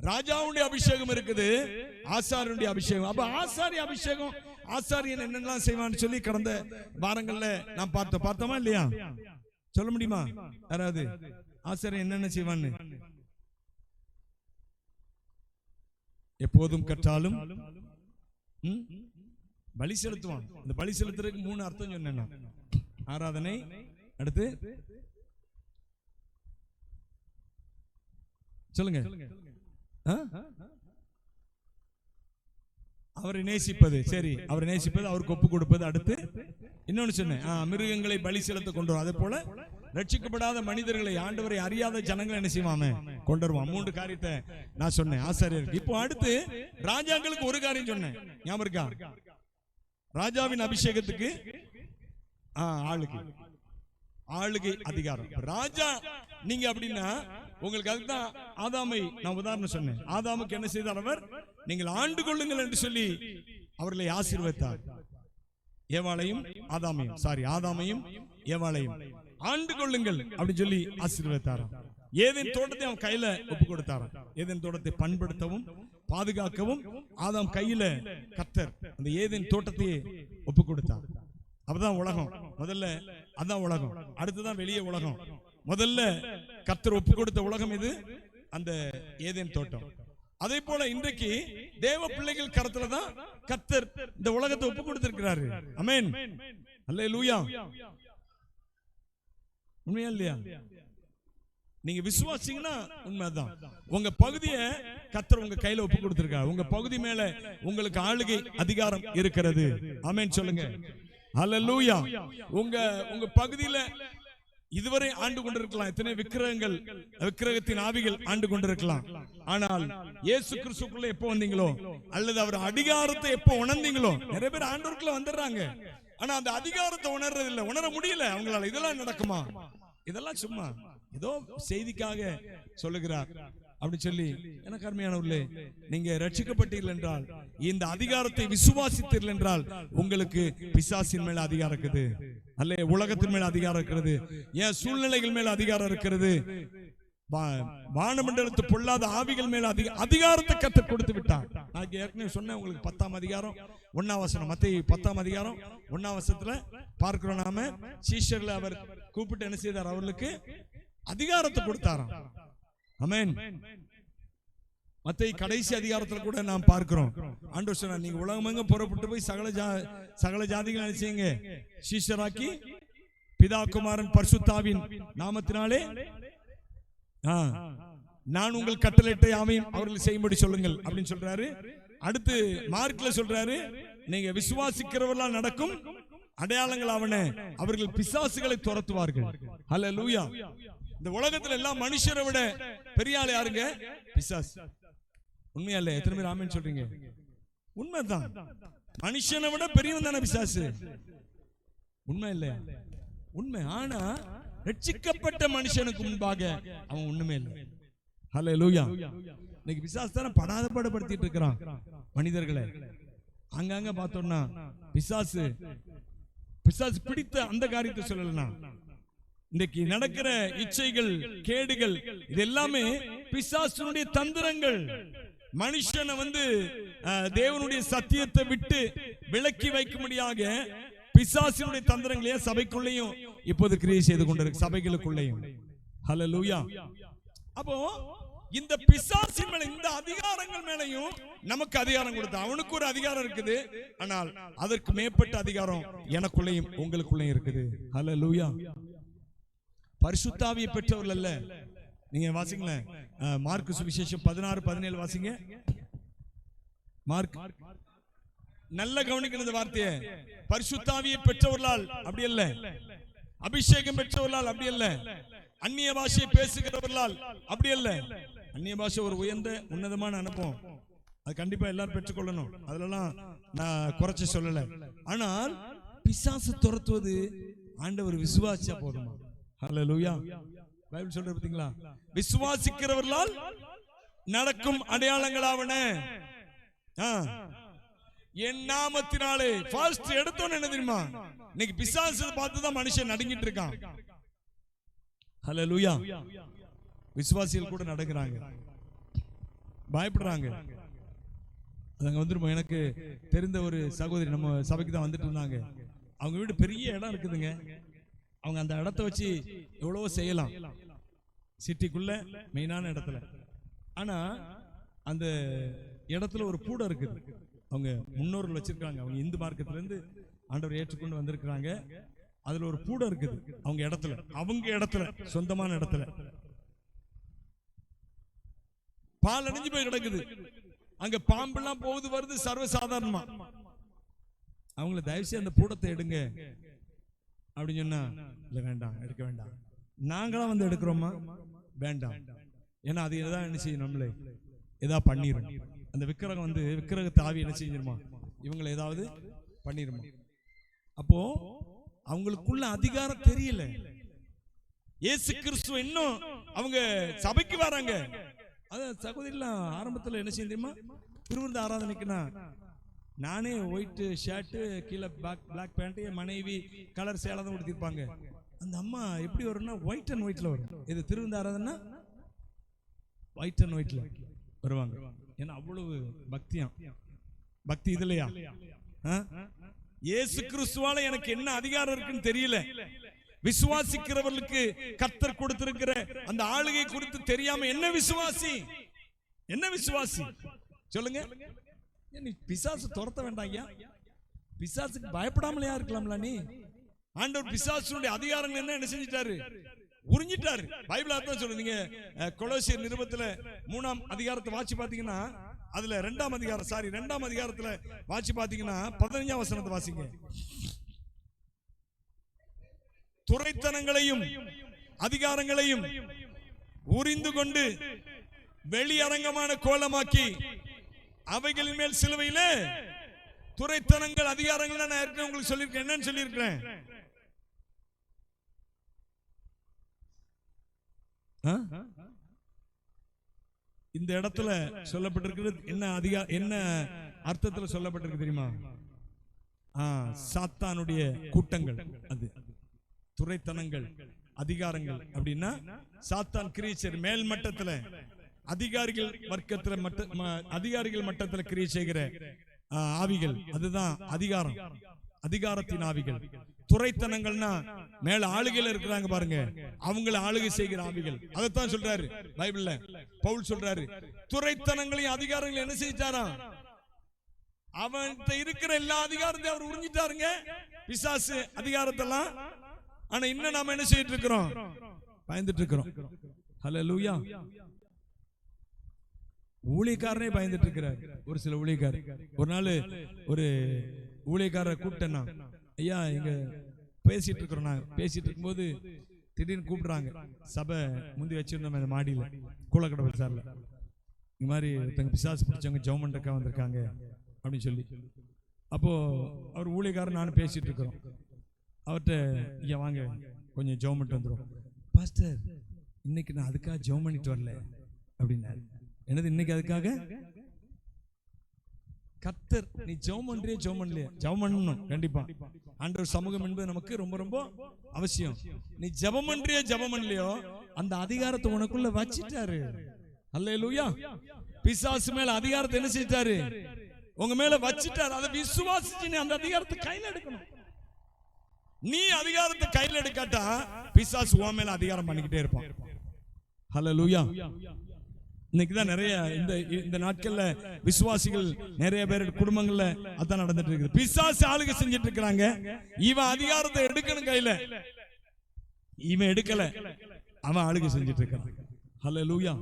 ராஜாவுடைய அபிஷேகம் இருக்குது, ஆசாரியனுடைய அபிஷேகம். அப்ப ஆசாரிய அபிஷேகம், ஆசாரியன் என்னெல்லாம் செய்வான்னு சொல்லி கடந்த வாரங்கள்ல நாம் பார்த்தோமா இல்லையா? சொல்ல முடியுமா யாராவது? ஆசாரியன் என்னென்ன செய்வான்னு? எப்போதும் கற்றாலும் பலி செலுத்துவான். இந்த பலி செலுத்துறதுக்கு 3 அர்த்தம் சொன்னேன். ஆராதனை, அடுத்து சொல்லுங்க, அவரை நேசிப்பது. சரி, அவரை நேசிப்பது, அவருக்கு ஒப்பு கொடுப்பது. அடுத்து இன்னொன்னு சொன்னேன், மிருகங்களை பலி செலுத்த கொண்டு வரும். அதே போல ரட்சிக்கப்படாத மனிதர்களை, ஆண்டவரை அறியாத ஜனங்களை என்ன செய்வாம கொண்டு வருவான். 3 காரியத்தை நான் சொன்னேன் ஆசாரியருக்கு. இப்போ அடுத்து ராஜாக்களுக்கு ஒரு காரியம் சொன்னேன், ஞாபகம் இருக்கா? ராஜாவின் அபிஷேகத்துக்கு ஆளுகை அதிகாரம். ராஜா நீங்க அப்படின்னா உங்களுக்கு அதுதான் ஆதாமை நான் உதாரணம் சொன்னேன். ஆதாமுக்கு என்ன செய்தார் அவர்? நீங்கள் ஆண்டு கொள்ளுங்கள் என்று சொல்லி அவர்களை ஆசீர்வதித்தார். ஏவாளையும் ஆதாமையும் ஏவாளையும் ஆண்டு கொள்ளுங்கள் அப்படின்னு சொல்லி ஆசீர்வதித்தார். ஏதேன் தோட்டத்தை அவன் கையில ஒப்பு கொடுத்தார். ஏதேன் தோட்டத்தை பண்படுத்தவும் பாதுகாக்கவும் ஆதாம் கையில கர்த்தர் அந்த ஏதேன் தோட்டத்தையே ஒப்பு கொடுத்தார். அப்பதான் உலகம். முதல்ல அதான் உலகம், அடுத்துதான் வெளியே உலகம். முதல்ல கர்த்தர் ஒப்பு கொடுத்த உலகம் இது, அந்த ஏதேன் தோட்டம். அதே போல இன்றைக்கு தேவ பிள்ளைகள் கரத்துல தான் கர்த்தர் இந்த உலகத்தை ஒப்பு கொடுத்திருக்கிறாரு. ஆமென், அல்லேலூயா. உண்மையா இல்லையா? நீங்க விசுவாசிங்கன்னா உண்மைதான். உங்க பகுதியை கர்த்தர் உங்க கையில ஒப்பு கொடுத்திருக்காரு. உங்க பகுதி மேல உங்களுக்கு ஆளுகை அதிகாரம் இருக்கிறது. ஆமென் சொல்லுங்க, அல்லேலூயா. உங்க பகுதியில இதுவரை ஆண்டு கொண்டிருக்கலாம் எத்தனை விக்கிரகத்தின் ஆவிகள் ஆண்டு கொண்டிருக்கலாம். ஆனால் இயேசு கிறிஸ்துக்குள்ள எப்போ வந்தீங்களோ, அல்லது அவர் அதிகாரத்தை எப்போ உணர்ந்தீங்களோ, நிறைய பேர் ஆண்டவருக்குள்ள வந்துடுறாங்க. ஆனா அந்த அதிகாரத்தை உணர்றது இல்லை, உணர முடியல அவங்களால. இதெல்லாம் நடக்குமா? இதெல்லாம் சும்மா ஏதோ செய்திக்காக சொல்லுகிறார் அப்படி சொல்லி. எனக்கு அருமையானவர்களே, நீங்க ரட்சிக்கப்பட்டீர்கள் என்றால், இந்த அதிகாரத்தை விசுவாசித்தீர்கள் என்றால், உங்களுக்கு பிசாசின் மேல அதிகாரம் இருக்குது, அல்ல உலகத்தின் மேல அதிகாரம் இருக்கிறது, ஏன் சூழ்நிலைகள் மேல அதிகாரம் இருக்கிறது, வானமண்டலத்து பொல்லாத ஆவிகள் மேல அதிகாரத்தை கர்த்தர் கொடுத்து விட்டார். நான் ஏற்கனவே சொன்னேன் உங்களுக்கு 10ஆம் அதிகாரம் 1ஆம் வசனம், மத்தேயு 10ஆம் அதிகாரம் 1ஆம் வசனத்துல பார்க்கிறோம். நாம சீஷர்களை அவர் கூப்பிட்டு என்ன செய்தார்? அவர்களுக்கு அதிகாரத்தை கொடுத்தாராம். ஆமென். மத்தேயு கடைசி அதிகாரத்துல கூட நாம் பார்க்கிறோம், ஆண்டவர் சொன்னார், நீங்க உலகமெங்க புறப்பட்டு போய் சகல ஜாதிகளை செய்யுங்க, சீஷராக்கி பிதா குமாரன் பரிசுத்தாவின் நாமத்தினாலே நான் உங்கள் கட்டளையிட்ட யாவையும் அவர்கள் செய்யும்படி சொல்லுங்கள் அப்படின்னு சொல்றாரு. அடுத்து மார்க்ல சொல்றாரு, நீங்க விசுவாசிக்கிறவர்களால் நடக்கும் அடையாளங்கள் ஆவன, அவர்கள் பிசாசுகளை துரத்துவார்கள். ஹல்லேலூயா. இந்த உலகத்துல எல்லாம் மனுஷரை விட பெரிய ஆள் யாருங்க? பிசாசு. உண்மையா இல்ல? எத்தனை பேர் ஆமென் சொல்றீங்க? உண்மைதான். மனுஷனை விட பெரியவன் தானே பிசாசு. உண்மை இல்லையா? உண்மை. ஆனா ரட்சிக்கப்பட்ட மனுஷனுக்கு முன்பாக அவன் ஒண்ணுமே இல்லை. ஹல்லேலூயா. இன்னைக்கு பிசாசு தானே படாதபடுத்திட்டு இருக்கிறான் மனிதர்களை. அங்கங்க பார்த்தோம்னா பிசாசு பிடித்த அந்த காரியத்தை சொல்லலனா, இன்னைக்கு நடக்கிற இச்சைகள், கேடுகள், இது எல்லாமே பிசாசுனுடைய தந்திரங்கள். மனுஷனை தேவனுடைய சத்தியத்தை விட்டு விலக்கி வைக்கும்படியாக பிசாசினுடைய தந்திரங்களையே சபைக்குள்ளேயும் இப்போது கிரியை செய்து கொண்டிருக்கு, சபைகளுக்குள்ளேயும். ஹல்லேலூயா. அப்போ இந்த பிசாசின் மேல, இந்த அதிகாரங்கள் மேலையும் நமக்கு அதிகாரம் கொடுத்தா. அவனுக்கு ஒரு அதிகாரம் இருக்குது, ஆனால் அதற்கு மேற்பட்ட அதிகாரம் எனக்குள்ளேயும் உங்களுக்குள்ளேயும் இருக்குது. ஹல்லேலூயா. பரிசுத்த ஆவியை பெற்றவர்கள் அல்ல. நீங்க வாசிங்களேன், மார்க்கு சுவிசேஷம் 16:17 வாசிங்க. மார்க், நல்ல கவனிக்கணும் இந்த வார்த்தையை. பரிசுத்த ஆவியை பெற்றவர்களால் அப்படி அல்ல, அபிஷேகம் பெற்றவர்களால் அப்படி அல்ல, அந்நிய பாஷையை பேசுகிறவர்களால் அப்படி அல்ல. அந்நிய பாஷை ஒரு உன்னதமான அனுபவம், அது கண்டிப்பா எல்லாரும் பெற்றுக்கொள்ளணும், அதெல்லாம் நான் குறைச்சு சொல்லல. ஆனால் பிசாசு துரத்துவது ஆண்டவர் விசுவாசியா போதுமா? ஹல்லேலூயா. பைபிள் சொல்றது பாத்தீங்களா? விசுவாசிக்கிறவர்களால் நடக்கும் அடையாளங்களாவன, என் நாமத்தினாலே. ஃபர்ஸ்ட் எடுத்தோன்னு என்ன தெரியுமா? இன்னைக்கு பிசாசு பார்த்து தான் மனுஷன் நடுங்கிட்டு இருக்கான். ஹல்லேலூயா. விசுவாசிகள் கூட நடக்கிறாங்க. பயப்படுறாங்க. அங்க வந்துருப்போம். எனக்கு தெரிந்த ஒரு சகோதரி நம்ம சபைக்கு தான் வந்துட்டு இருந்தாங்க. அவங்க வீடு பெரிய இடம் இருக்குதுங்க. அவங்க அந்த இடத்த வச்சு எவ்வளவோ செய்யலாம் சிட்டிக்குள்ள மெயினான இடத்துல. ஆனா அந்த இடத்துல ஒரு பூடை இருக்குது. அவங்க முன்னோர்கள் வச்சிருக்காங்க. அவங்க இந்து மார்க்கத்துல இருந்து ஆண்டவர் ஏற்றுக்கொண்டு வந்திருக்கிறாங்க. அதுல ஒரு பூடை இருக்குது அவங்க இடத்துல சொந்தமான இடத்துல. பால் அணிஞ்சு போய் கிடக்குது. அங்க பாம்பெல்லாம் போகுது வருது சர்வசாதாரணமா. அவங்கள தயவுசெய்து அந்த பூடத்தை எடுங்க அப்படின்னு சொன்னா, இல்ல வேண்டாம், எடுக்க வேண்டாம். நாங்களாம் வந்து எடுக்கிறோமா? வேண்டாம். ஏன்னா அது எதாவது என்ன செய்யும், நம்மளே ஏதாவது பண்ணிரும். அந்த விக்கிரகம் வந்து விக்கிரகத்தை ஆவி என்ன செஞ்சிருமா, இவங்களை ஏதாவது பண்ணிருமா. அப்போ அவங்களுக்குள்ள அதிகாரம் தெரியல. இயேசு கிறிஸ்து இன்னும் அவங்க சபைக்கு வராங்க. அத சகோதரிலாம் ஆரம்பத்தில் என்ன செய்ய தெரியுமா, திருவிருந்த ஆராதனைக்குன்னா நானே ஒயிட் ஷர்ட் கீழே பிளாக் பேண்ட், என் மனைவி கலர் சேலை தான் கொடுத்திருப்பாங்க. அந்த அம்மா எப்படி வரும்னா ஒயிட் அண்ட் ஒயிட்ல வரும். இது திருவிருந்த ஆராதனை ஒயிட் அண்ட் ஒயிட்ல வருவாங்க. ஏன்னா அவ்வளவு பக்தி இதுலையா. இயேசு கிறிஸ்துவால எனக்கு என்ன அதிகாரம் இருக்குன்னு தெரியல. விசுவாசிக்கிறவர்களுக்கு கர்த்தர் கொடுத்திருக்கிற அந்த ஆளுகை குறித்து தெரியாம என்ன விசுவாசி சொல்லுங்க. நீ பிசாசு துரத்த வேண்டாம் ஐயா. பிசாசுக்கு பயப்படாமலையா இருக்கலாம்ல நீ. ஆண்டவர் பிசாசுடைய அதிகாரங்கள் என்ன செஞ்சிட்டாரு, உறிஞ்சிட்டாரு. பைபிள் அர்த்தம் சொல்லுங்க. நீங்க கொலோசியர் நிருபத்துல 3ஆம் அதிகாரத்தை வாசி பாத்தீங்கன்னா, அதுல 2ஆம் அதிகாரத்துல வாசி பாத்தீங்கன்னா 15ஆம் வசனத்தை வாசிங்க. துரைத்தனங்களையும் அதிகாரங்களையும் உரிந்து கொண்டு வெளியரங்கமான கோலமாக்கி அவைகளின் மேல் சிலுவையிலே துரைத்தனங்கள் அதிகாரங்கள் நான் ஏற்கனவே உங்களுக்கு சொல்லியிருக்கேன். என்னன்னு சொல்லியிருக்கிறேன்? இந்த இடத்துல சொல்லப்பட்டிருக்கிறது என்ன அர்த்தத்துல சொல்லப்பட்டிருக்கு தெரியுமா? சாத்தானுடைய கூட்டங்கள், அது துரைத்தனங்கள் அதிகாரங்கள் அப்படின்னா சாத்தான் கிரியேச்சர் மேல் மட்டத்துல அதிகாரிகள் வர்க்கத்துல அதிகாரிகள் மட்டத்துல கிரியை செய்கிற ஆவிகள், அதுதான் அதிகாரத்தின் ஆவிகள். துரைத்தனங்கள்னா மேல ஆளுகையில இருக்கிறாங்க பாருங்க, அவங்கள ஆளுகை செய்கிற ஆவிகள். அதைத்தான் சொல்றாரு பைபிள்ல. பவுல் சொல்றாரு, துரைத்தனங்களையும் அதிகாரங்களையும் என்ன செஞ்சாராம், அவன்கிட்ட இருக்கிற எல்லா அதிகாரத்தையும் அவர் உறிஞ்சிட்டாருங்க, பிசாசு அதிகாரத்தெல்லாம். ஆனா இன்னும் நாம என்ன செய்யிட்டு இருக்கிறோம், பயந்துட்டு இருக்கிறோம். ஹல்லேலூயா. ஊழியக்காரனே பயந்துட்டு இருக்கிறார். ஒரு சில ஊழியக்காரர், ஒரு நாள் ஒரு ஊழியக்காரரை கூப்பிட்டேன்னா, ஐயா எங்க பேசிட்டு இருக்கிறோம், நான் பேசிட்டு இருக்கும்போது திடீர்னு கூப்பிடுறாங்க. சபை முந்தி வச்சிருந்தோம் அந்த மாடியில கூலக்கடை சார்ல, இந்த மாதிரி ஒருத்தங்க பிசாசு பிடிச்சவங்க ஜெபம் பண்றதுக்காக வந்திருக்காங்க அப்படின்னு சொல்லி. அப்போ அவர் ஊழியக்காரர் நானும் பேசிட்டு இருக்கிறோம். அவர்கிட்ட, ஐயா வாங்க கொஞ்சம் ஜெபம் பண்ணிட்டு வந்துடும். பாஸ்டர் இன்னைக்கு நான் அதுக்காக ஜெபம் பண்ணிட்டு வரல அப்படின்னாரு. என்னது இன்னைக்கு அதுக்காக? கர்த்தர் நீ ஜெபம் பண்றியே ஜெபம் பண்ணலையே, ஜெபம் பண்ணணும் கண்டிப்பா. ஆண்டவர் சமூகம் என்பது நமக்கு ரொம்ப ரொம்ப அவசியம். நீ ஜெபம் பண்றியே ஜெபம் பண்ணலையோ, அந்த அதிகாரத்தை உனக்குள்ள வச்சிட்டாரு. அல்லேலூயா. பிசாசு மேல அதிகாரத்தை என்ன செஞ்சிட்டாரு, உங்க மேல வச்சிட்டாரு. அதை விசுவாசிச்சு நீ அந்த அதிகாரத்தை கையில எடுக்கணும். நீ அதிகாரத்தை கையில எடுக்காட்டா பிசாசு உன் மேல அதிகாரம் பண்ணிக்கிட்டே இருப்பான். ஹல்லேலூயா. இன்னைக்குதான் நிறைய இந்த நாட்கள்ல விசுவாசிகள் நிறைய பேர் குடும்பங்கள்ல அதான் நடந்துட்டு இருக்குது. பிசாசு ஆளுகை செஞ்சிட்டு இருக்கிறாங்க. இவன் அதிகாரத்தை எடுக்கணும் கையில, இவன் எடுக்கல, அவன் ஆளுகை செஞ்சிட்டு இருக்கான். ஹல்லேலூயா.